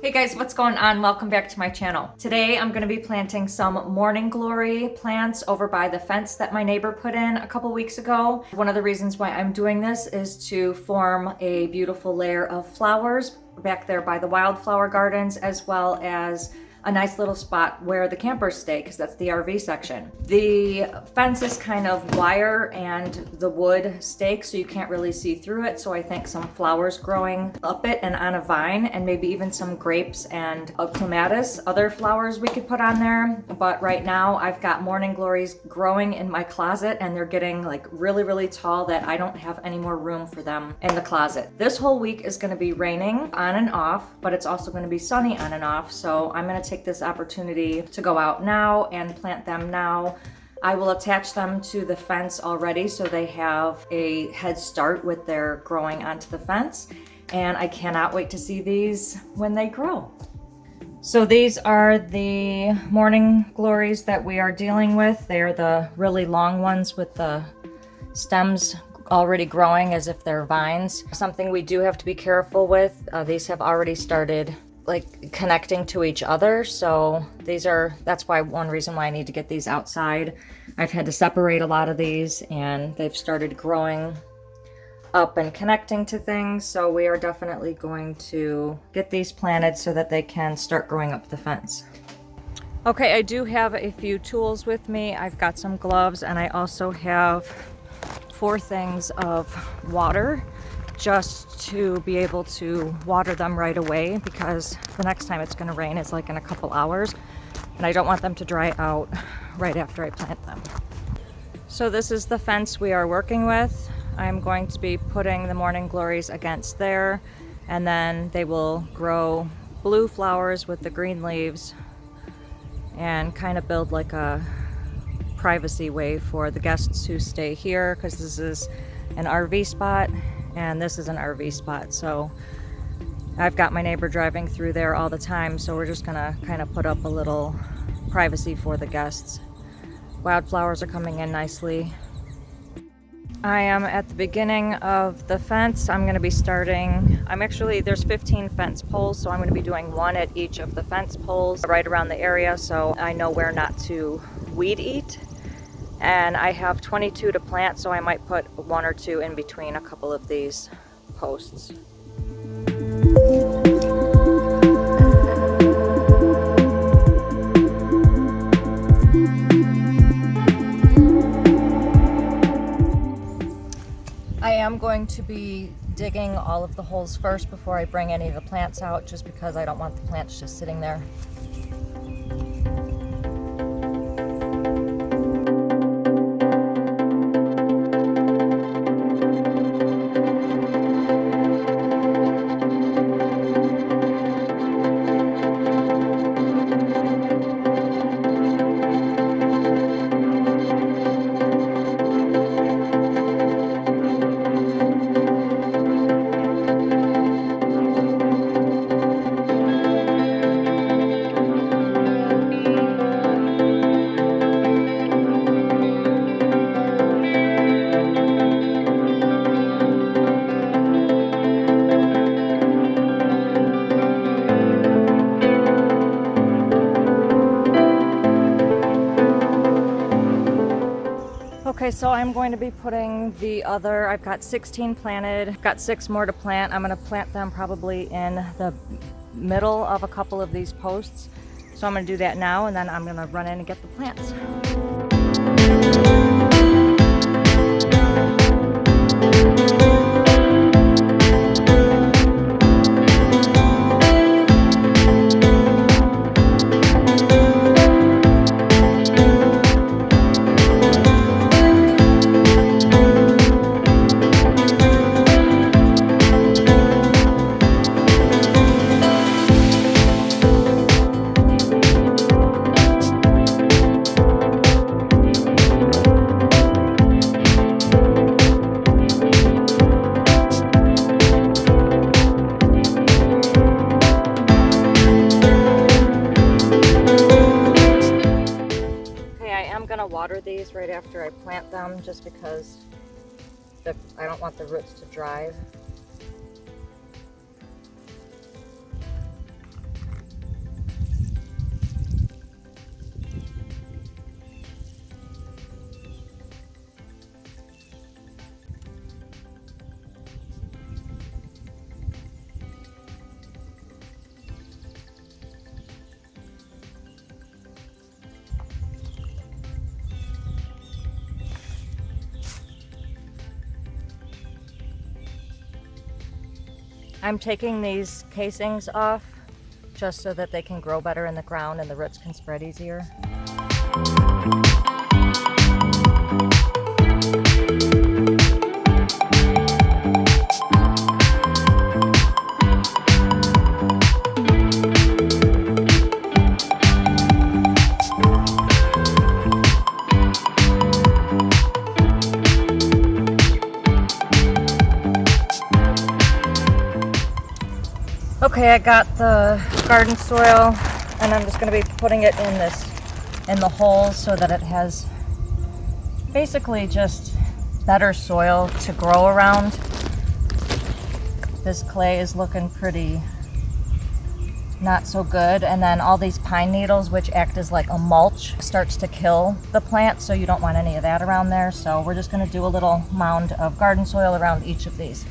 Hey guys, what's going on? Welcome back to my channel. Today I'm going to be planting some morning glory plants over by the fence that my neighbor put in a couple weeks ago. One of the reasons why I'm doing this is to form a beautiful layer of flowers back there by the wildflower gardens, as well as a nice little spot where the campers stay, because that's the RV section. The fence is kind of wire and the wood stakes, so you can't really see through it. So I think some flowers growing up it and on a vine, and maybe even some grapes and a clematis, other flowers we could put on there. But right now I've got morning glories growing in my closet, and they're getting like really, really tall that I don't have any more room for them in the closet. This whole week is going to be raining on and off, but it's also going to be sunny on and off. So I'm going to take this opportunity to go out now and plant them now. I will attach them to the fence already so they have a head start with their growing onto the fence, and I cannot wait to see these when they grow. So these are the morning glories that we are dealing with. They're the really long ones with the stems already growing as if they're vines. Something we do have to be careful with, these have already started like connecting to each other, so that's why one reason why I need to get these outside. I've had to separate a lot of these and they've started growing up and connecting to things, so we are definitely going to get these planted so that they can start growing up the fence. Okay, I do have a few tools with me. I've got some gloves, and I also have 4 things of water, just to be able to water them right away, because the next time it's going to rain is like in a couple hours, and I don't want them to dry out right after I plant them. So this is the fence we are working with. I'm going to be putting the morning glories against there, and then they will grow blue flowers with the green leaves and kind of build like a privacy way for the guests who stay here, because this is an RV spot and this is an RV spot. So I've got my neighbor driving through there all the time, so we're just gonna kind of put up a little privacy for the guests. Wildflowers are coming in nicely. I am at the beginning of the fence. I'm going to be starting, there's 15 fence poles, so I'm going to be doing 1 at each of the fence poles right around the area, so I know where not to weed eat. And I have 22 to plant, so I might put 1 or 2 in between a couple of these posts. I am going to be digging all of the holes first before I bring any of the plants out, just because I don't want the plants just sitting there. Okay, so I'm going to be putting I've got 16 planted, I've got 6 more to plant. I'm going to plant them probably in the middle of a couple of these posts. So I'm going to do that now, and then I'm going to run in and get the plants. Water these right after I plant them, just because I don't want the roots to dry. I'm taking these casings off just so that they can grow better in the ground and the roots can spread easier. Okay, I got the garden soil and I'm just going to be putting it in the hole so that it has basically just better soil to grow around. This clay is looking pretty not so good, and then all these pine needles, which act as like a mulch, starts to kill the plant, so you don't want any of that around there. So we're just going to do a little mound of garden soil around each of these.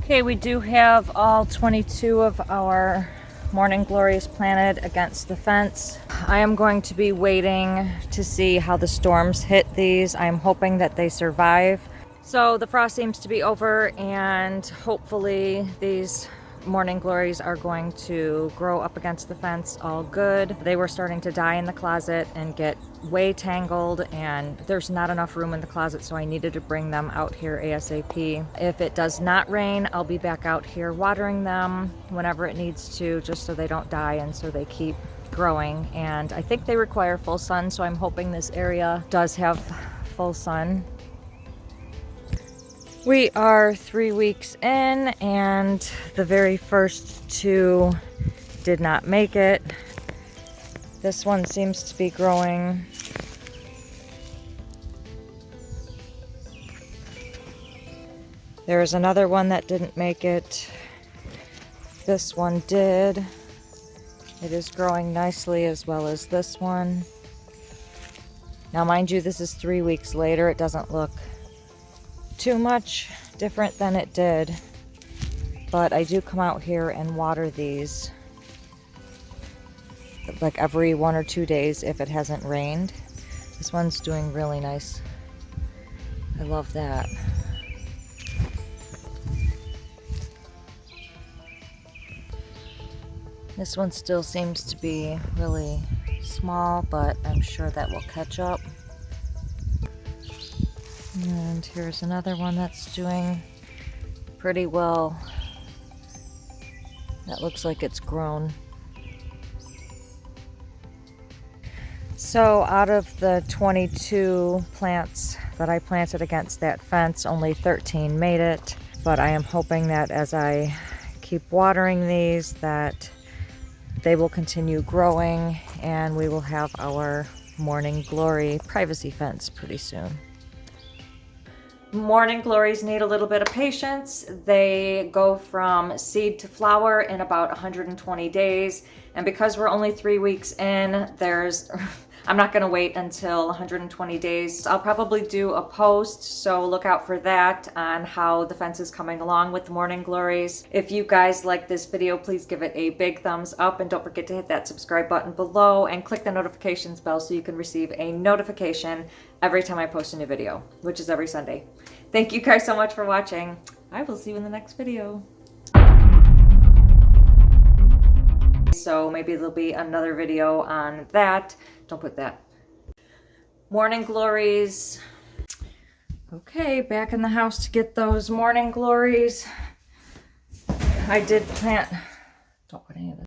Okay, we do have all 22 of our morning glories planted against the fence. I am going to be waiting to see how the storms hit these. I'm hoping that they survive. So the frost seems to be over, and hopefully these morning glories are going to grow up against the fence all good. They were starting to die in the closet and get way tangled, and there's not enough room in the closet, so I needed to bring them out here ASAP. If it does not rain, I'll be back out here watering them whenever it needs to, just so they don't die and so they keep growing. And I think they require full sun, so I'm hoping this area does have full sun. We are 3 weeks in, and the very first two did not make it. This one seems to be growing. There's another one that didn't make it. This one did. It is growing nicely, as well as this one. Now, mind you, this is 3 weeks later. It doesn't look too much different than it did, but I do come out here and water these like every 1 or 2 days if it hasn't rained. This one's doing really nice. I love that. This one still seems to be really small, but I'm sure that will catch up. And here's another one that's doing pretty well. That looks like it's grown. So out of the 22 plants that I planted against that fence, only 13 made it. But I am hoping that as I keep watering these, that they will continue growing and we will have our morning glory privacy fence pretty soon. Morning glories need a little bit of patience. They go from seed to flower in about 120 days. And because we're only 3 weeks in, I'm not gonna wait until 120 days. I'll probably do a post, so look out for that on how the fence is coming along with the morning glories. If you guys like this video, please give it a big thumbs up, and don't forget to hit that subscribe button below and click the notifications bell so you can receive a notification every time I post a new video, which is every Sunday. Thank you guys so much for watching. I will see you in the next video. So maybe there'll be another video on that. Don't put that. Morning glories. Okay, back in the house to get those morning glories. I did plant, don't put any of this.